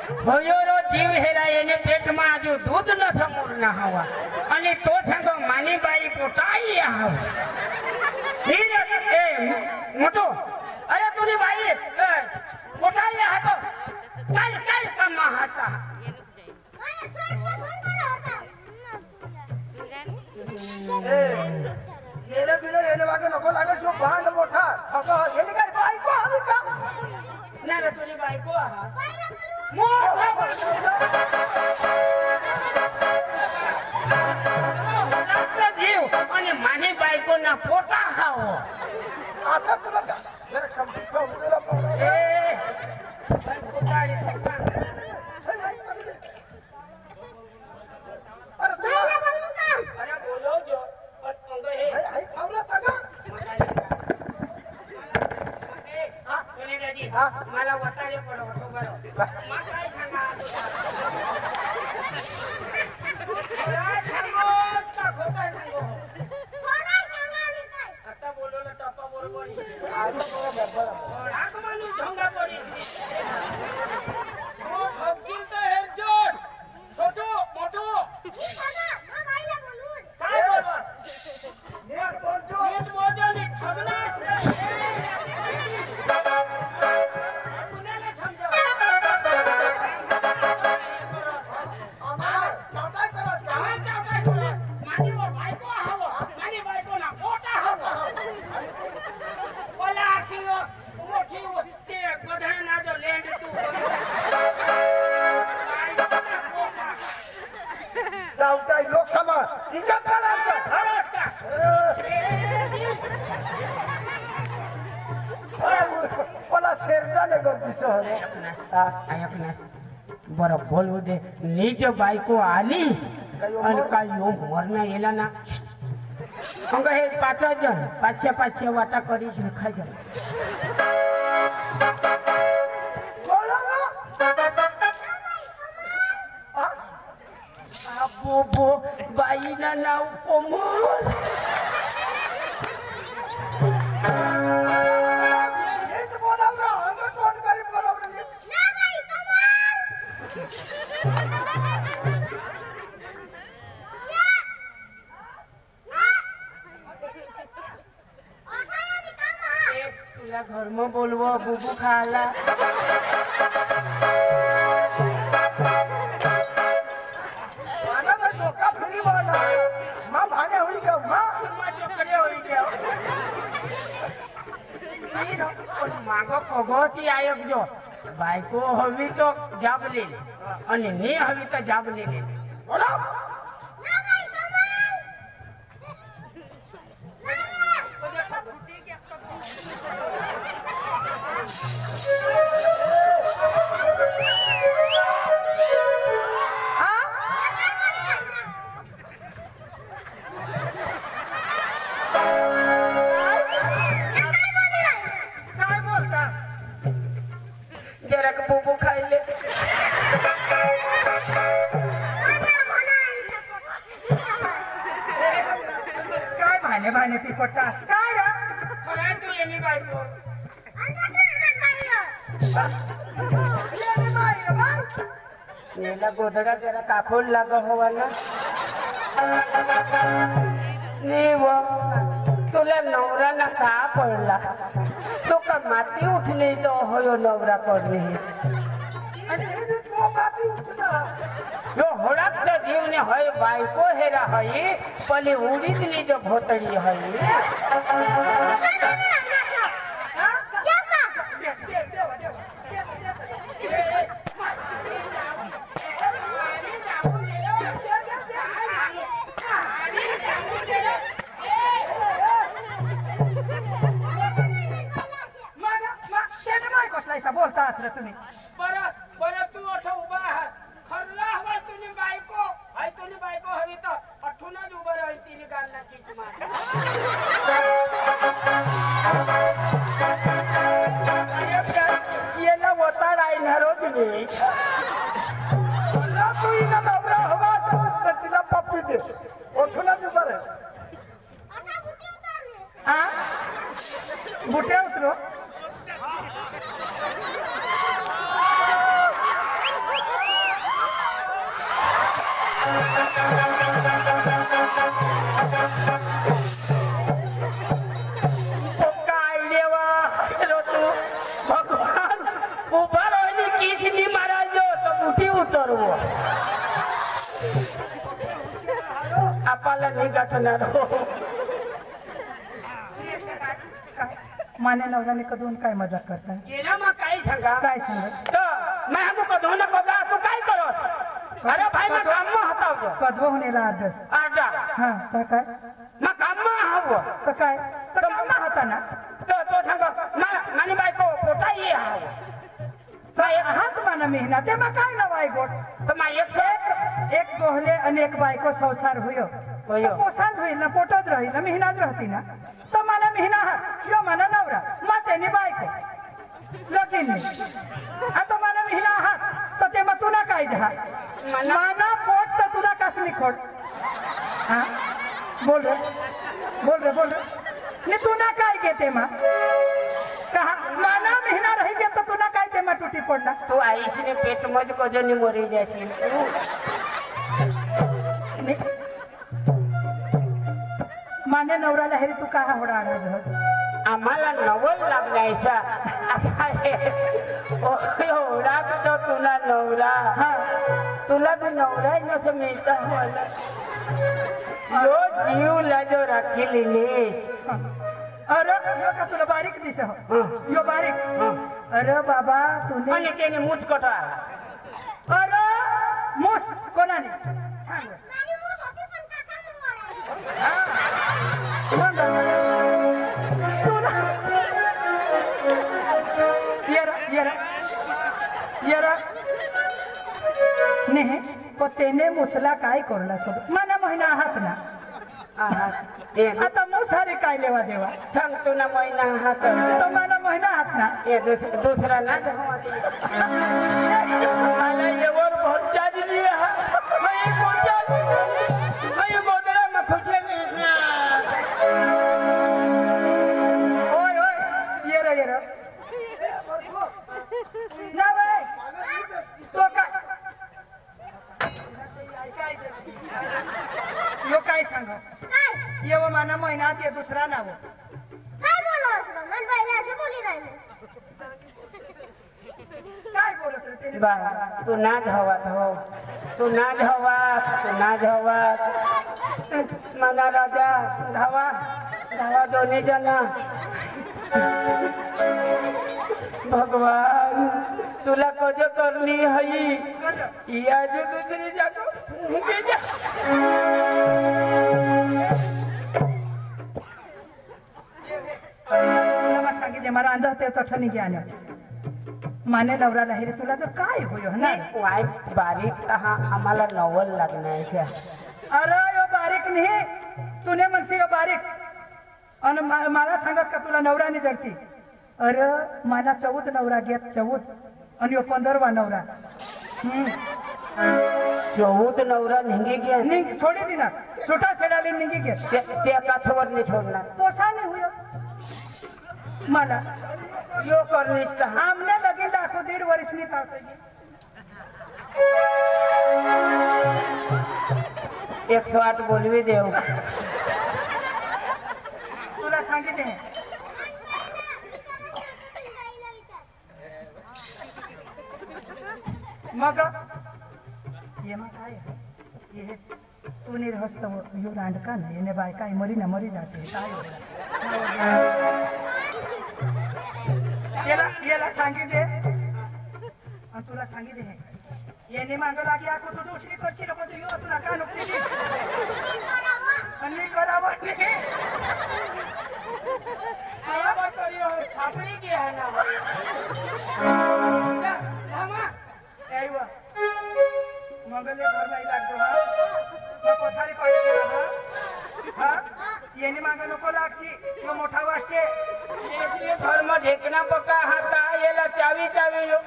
ભયોરો જીવ હેરાય એને પેટમાં આજુ દૂધ ન સમૂર ના હવા અને તો થતો માની બાઈ પોટાઈ આવ એ મોટો અરે તુની બાઈ પોટાઈ હતો કાલ કાલ કમા હતા येने बिना येने वाके नको लागे सो भांड मोठा अगं येने काय बायको आली का ना रे तुझी बायको आहा मोठा जीव आणि माने बायको ना पोटा खाओ आता तुला जरा समजून ठेवलेला ए पोटाळी मला वताळे पडवतो बरोबर मग काय सांगा आता बोलवलं टप्पा बरोबर ढोंगा पडी हे जोड छोटो मोठो काय बोलवा नीट बोलतो नीट ठगनास लोकसभा मला शेरदाने गर्दीचं बरं बोलू दे निज बायको आली आणि काय योग मरण येला ना मग हे 5 जण 500 वाटा करीस खायचं बोबो बाईला नाव कोमल तुला घर में बोलवो बुबू खाला मागो पगोती आयोग जो बायको हवी तो जाब ले आणि ने हवी तो जाब ले बुबू खाइले काय भाने भाने पिपटा काय रे खरा तू येनी बायको येला गोधडा जरा काखोल लाग हवाला नेव तुला नवरा ना का पडला तो का माती उठली तो होयो नवरा करणे जो होळाक जीवने होय बायको हेरा हई पली उडीतली जो भोतडी हई बोलता असलं तुम्ही बरं बरं तू अठ उभा आहात खरला हवा तुझी बायको हाय तुझी बायको हवी तर अठूनच उभं राहील तिने गालला किस मार येला वता राहणार हो तुम्ही तू इना नवरा हवा तर तिला पप्पी दे अठूनच उभं राहील बुट्या उतरो काय देवा तू भगवान उभा राहिली किसनी मारायचो तो मुठी उतरवो आपल्याला निघणार हो माने नवऱ्याने कधून काय मजाक करता गेला मग काय सांगा काय सांगा तर मैं तू कधो न कदा तू काय करत अरे भाई मैं काम में हताव कधव होणेला आदर आजा हा तर काय मैं काम में हवं तर काय तर कामा होता ना तो सांग मानी बायको पोटा ये हाव हात माना मेहना ते मग काय नवाय गोट तर मैं एक गोहले आणि एक बायको संसार होयो होयो. पोसाद होईल ना पोटच राहील ना मेहनात राहती ना तर मला मेहना हात यो मला नवरा मग त्याने बायको लगीन आता मला मेहना हात तर ते मग तुला काय झा माना पोट तर तुला कसली खोट हा बोल रे मी तुला काय घेते मग कहा माना मेहना रही गे तर तुला काय ते मग तुटी पडला तू आईशीने पेट मध्ये कधी मरी जाशील माने नवऱ्याला हेरी तू काय होडा आणत आम्हाला नवल लागलायचा एवढा तो तुला नवरा हा तुला भी नवरा नसं मिळता मला यो जीवला जो राखील अरे यो का तुला बारीक दिस यो बारीक अरे बाबा तूने आणि त्याने मूच कटा अरे मूस कोणाने सांग नाही पण त्याने मुसला काय करला सोबत मला महिना आहात ना आता मुसारे काय लेवा देवा सांगतो ना महिना हात तो मला महिना आहात ना दुसरा ना मला एवढ भोजा दिली ओय ओय ये रे ना बाई तो यो काय सांग येव माना महिन्यात ये दुसरा नाव काय बोलत रे त्याने बा तू ना धावात हो तू ना धावात मला राजा धावा दोन्ही जण भगवान तुला कज करणी हई या जो दुसरी जागो सांगितले मला अंध ते तठणी ज्ञान माने नवराला हे तुला जर काय होय ना वाय बारीक हा आम्हाला नवल लागण्याच्या अरे यो बारीक नाही तुने म्हणसे यो बारीक आणि मला सांगत का तुला नवराने जडती अरे मला 14 नवरा घेत 14 आणि यो 15वा नवरा 14 नवरा निघे घ्या निघ सोडी दिना सुटा सेडाले निघी घे ते काथवर नाही सोडणार पोसाने होय मला यो करनीस आमने लगीन दाखव 1.5 वर्षनी तास 108 बोलवी देव तुला सांगितले मग ये मग काय ये तू निर्हस्त यो रांडका ना येणे बाय काय मरी जाते काय याला सांगितले आणि तुला सांगितले येणे मागं लागी आखो तू दुसरी करशी नको तू यो तुला का नको आणि करावं छापडी की आहे ना मंगले घर नाही लागतो हा मग कोठारी पाहिजे हा येणे मागं नको लागशी तो मोठा वाटते घर में ढेकना पका हाथा येला चावी यो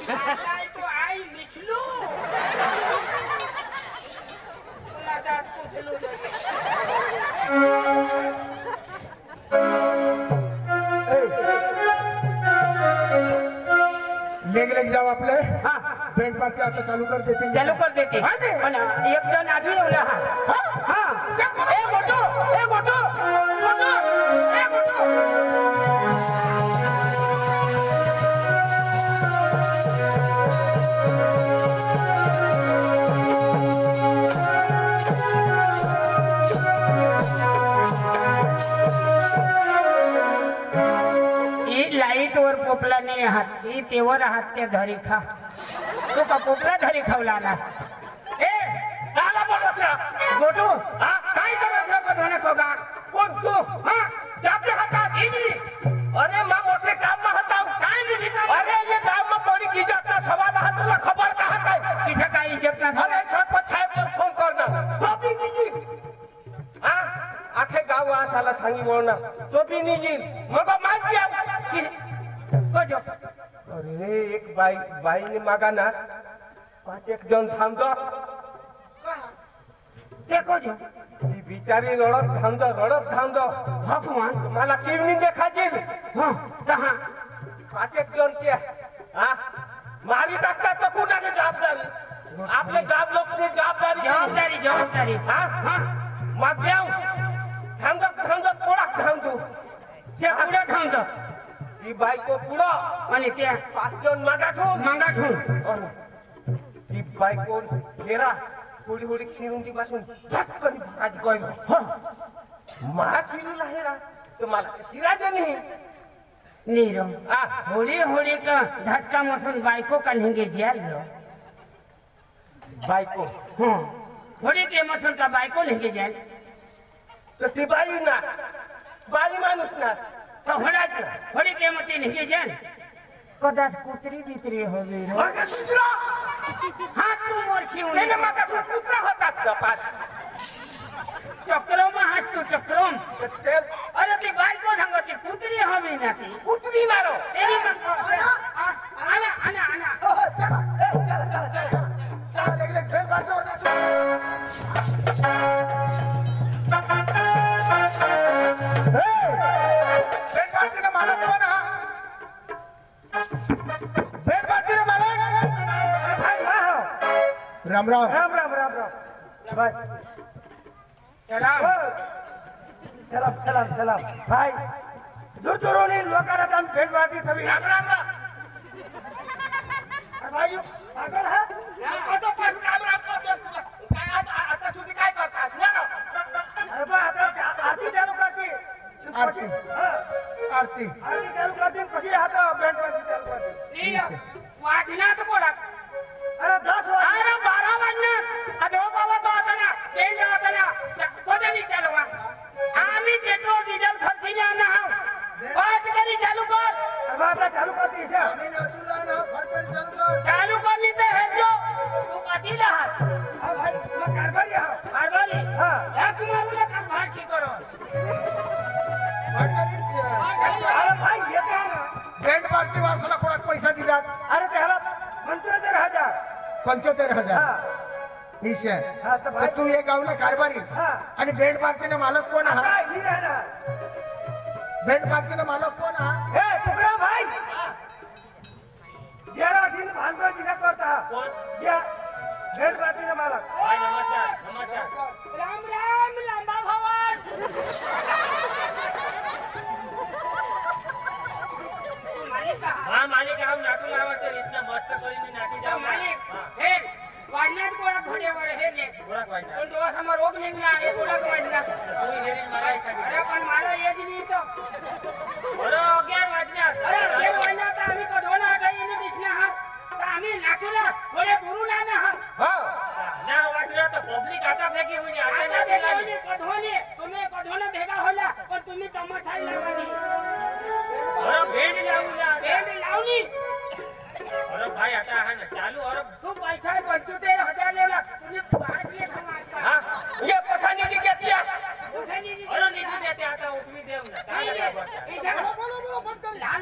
आई तो आई मिसलू तुला दात पुसलू लेग जाओ आपले हाँ बेंड पार्टी आता चालू कर देते हाँ दे पण एक जण आधी येऊला हाँ ए मोठो ए मोठो मोठो ए मोठो लाईट वर पोपला नाही हात ही तेवर हात त्या धरी खा तू का पोपला धरी खावला ना ए आला बोलवसा गोटू हा काय करत बघणे कोगा कोण तू हा जाते हातात इनी अरे मा मोठे काम में हता काय नाही अरे ये काम में पड़ी की जाता सवाल हात तुला खबर कहा काय इथे काय इज्जत ना अरे सरपंच साहेब को फोन कर ना टोपी निजी हा आखे गाव आसाला सांगी बोलना टोपी निजी मग मार दिया कजो अरे एक बाई ने मागा ना 5-1 जण थांबतो ते कजो ती बिचारी रडत थांबतो भगवान मला किवनी देखायची हां कहा 5-1 जण के हा मारी टाकता तर कुणाने जबाबदारी आपले गाव लोकनी जबाबदारी हा हा मागल्याव थांबतो कोडा थांबतो ते पुढे थांबतो ती बायको पुढं आणि त्या 5 जण मागाठून ती बायको घेरा थोडी शिरुंदी पासून झटकन भाजी कोयलो मला शिरूला हेरा तर मला शिरायचं नाही नीरो होळी का झटका मसून बायको का निघे गेलो बायको होळी के मसून का बायको निघे गेल तर ती बाई माणूस ना तो होळी के मती निघे गेल कदाच कुत्री बित्री होगी हाथ तू मोरखी होने माता कुत्रा होता पास चक्रों में हाथ तू चक्रों अरे ती बायको सांगते कुत्री हवी ना ती कुत्री ना रो तेरी आना चला लेक फेल पास राम भाई सलाम भाई दूरदूरोनी लोकांना जाऊन भेट वाटली सगळी राम भाई पागल है तो पण राम काय आता सुधी काय करतात अरे बा आता आरती चालू करती आरती चालू करती कशी आता भेट वाटली चालू करती वाटला तर पोरा अरे 10 वाजले अरे 12 वाजले अरे ओ बाबा तो आता ना ते आता ना कोणी चालवा आम्ही पेट्रोल डिझेल खर्चीने आणा बात करी चालू कर अरे बाबा चालू करती इसे आम्ही नाचूला ना फटफट चालू करली तर हे जो तू पाटीला हां भाई तू कारभारी हां एक मारूला कारभार की करो अरे भाई येते ना बँड पार्टी वासला कोणाक पैसा दिलात अरे त्याला 75,000 इशे तर तू एक गावला कारभारी आणि बँड पार्टीने मालक कोण हा बँड पार्टीने मालक कोण हा हे टुकड़ा भाई जरा दिन भांडो जिना करता कोण या बँड पार्टीने मालक भाई नमस्कार राम लांबा भवन मालिक हम नाटू लावा तर इतना मस्त करी मी नाटी जाऊ मालिक हे वाढण्यात कोणा घोडे वळ हे ने कोणा वाढणार पण तो समोर रोग निघला हे कोणा वाढणार तुम्ही हेरी मला अरे पण मला येत नाही तो अरे अगेर वाढणार अरे अगेर वाढणार तर आम्ही कधोला आटाईने दिसना हा तर आम्ही नाटूला थोडे गुरुला ना हा ना वाढणार तर पब्लिक आता फेकी होईल आता नाही कधोले तुम्ही कधोला भेगा होला पण तुम्ही तमाथाई लावणी अरे भेंड लावली अरे भाई आता है ना चालू और तू पैसा 75,000 लेला तुझे 5 लाख मारता हां ये पसानी की कहती है पसानी की अरे निधी देते आता उसमें देव ना बोलो मत कर ला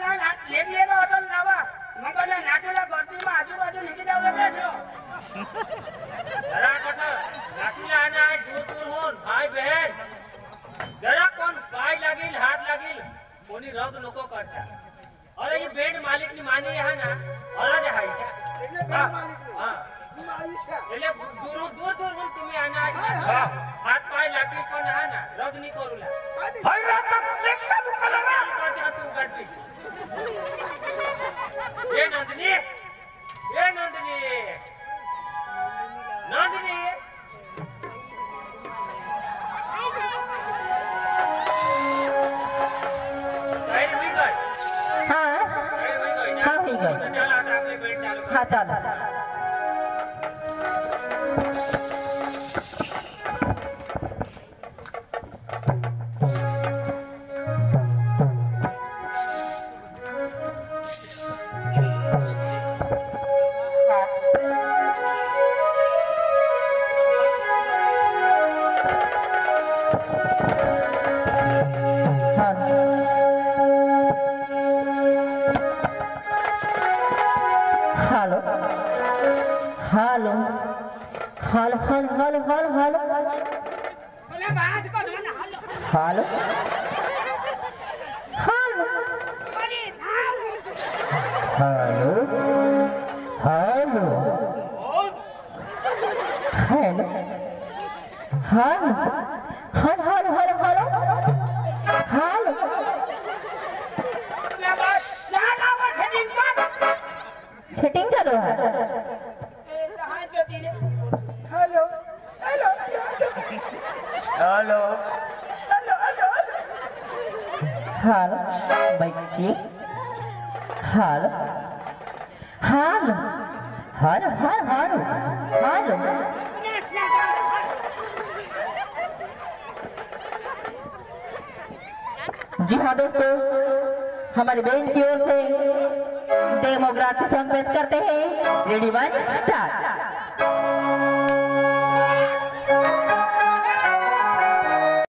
ले होटल लावा मग ना नाटोला गर्दीમાં એટલે દૂર દૂર દૂર तुम्ही आणा हात पाय लागतील पण हा ना रग नाही करूला होय रे तर लेक चालू करा रे तू काढली ए नंदिनी नंदिनी काय होई गय हाँ काय होई गय हाँ हो गई चला आता आपले भेट चालू कर हाँ चलो hello hello hello hello hello hello hello बोला बात को ना हल्लो हेलो हेलो अरे धाव hello hello hello hello hello hello hello hello ना बस ना सेटिंग कर सेटिंग चालू है हाथ जो दिले हेलो हेलो हेलो हेलो बच्चे hello hello hello hello hello जी हाँ दोस्तों हमारी बैंड की ओर से डेमोग्राफी सॉन्ग पेश करते हैं रेडी 1 स्टार्ट